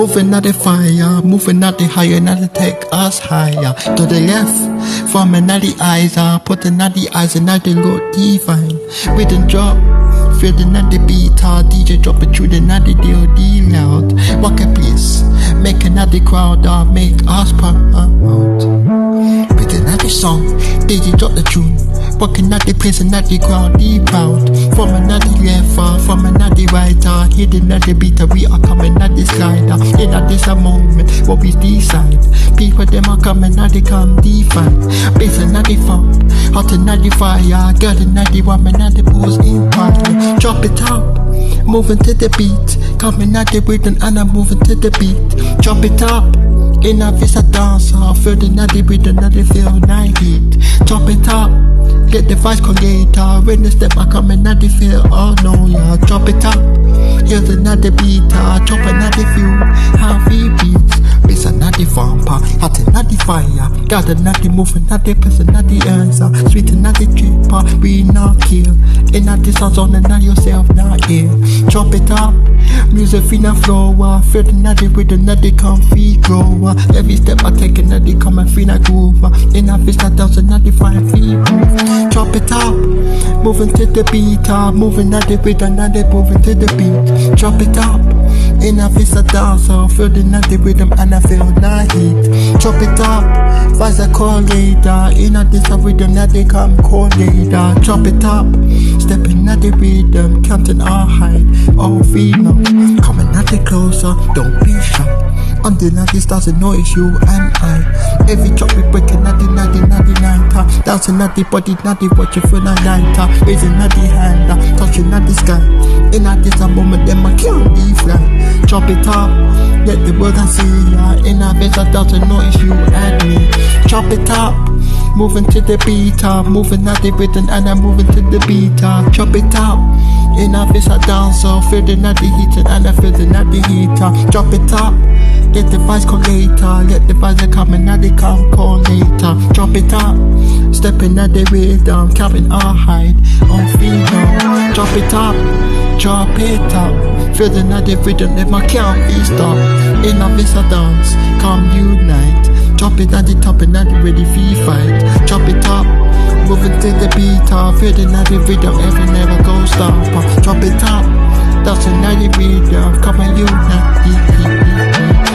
Moving at the fire, moving at the higher, not to take us higher. To the left, from another eyes, putting at the eyes and at the Lord divine. We done drop, feeling at the beat, DJ drop it through the natty deal, D loud. Walk a place, make another crowd, make us proud. With another song, DJ drop the tune. Walking at the place and at the crowd, be proud. From another left, from another right, hidden at the beat, we are coming at the slider. In at this a moment, what we decide. People them are coming at the come define. Basing at the funk, hot and at the fire, girl and at the woman at the pose in fire. Drop it out, moving to the beat, coming at the rhythm and I'm moving to the beat. Drop it up. In a face a dancer, feel the natty with another feel night heat. Chop it up, get the vice later. When the step I come and natty feel, oh no yeah. Chop it up, here's another beat, chop another few, heavy beats. Bass another vamper, hot another fire. Got another move, another person, another answer. Sweet another tripper, we not kill. In another sounds on and not yourself not here. Chop it up, music finna flow, feel another with another comfy grow. Every step I take another come and finna groove. In a fish that does another fine feet move. Chop it up, moving to the beat, moving at the with another moving to the beat. Chop it up, in a fish that dance, feel the another rhythm and I feel not heat. Chop it up, vibes I call later. In a this rhythm that they come call later. Chop it up, stepping at the rhythm, counting our height, all female. Coming at the closer, don't be shy. Under the stars and noise, you and I. Every drop we breaking at the 99. Dancing at the body, not the watch you feel a lighter. Raising at the hand, touching at the sky. In at this a moment, then my can't be fly. Chop it up, let the world see ya. In a face a thousand noise, you and me. Chop it up, moving to the beat, moving at the rhythm and I'm moving to the beat. Chop it up, in a face a dancer, feeling at the heat and I'm feeling at the heater. Chop it up. Let the vibes come later, let the vibes come and now they come call later. Drop it up, stepping at the rhythm, carrying our height on freedom. Drop it up, feeling at the rhythm, let my count be stop. In a visa dance, come unite. Drop it at the top and at the ready fee fight. Drop it up, moving to the beat, feeling at the rhythm, every never go stop. Drop it up, that's another rhythm, come and unite.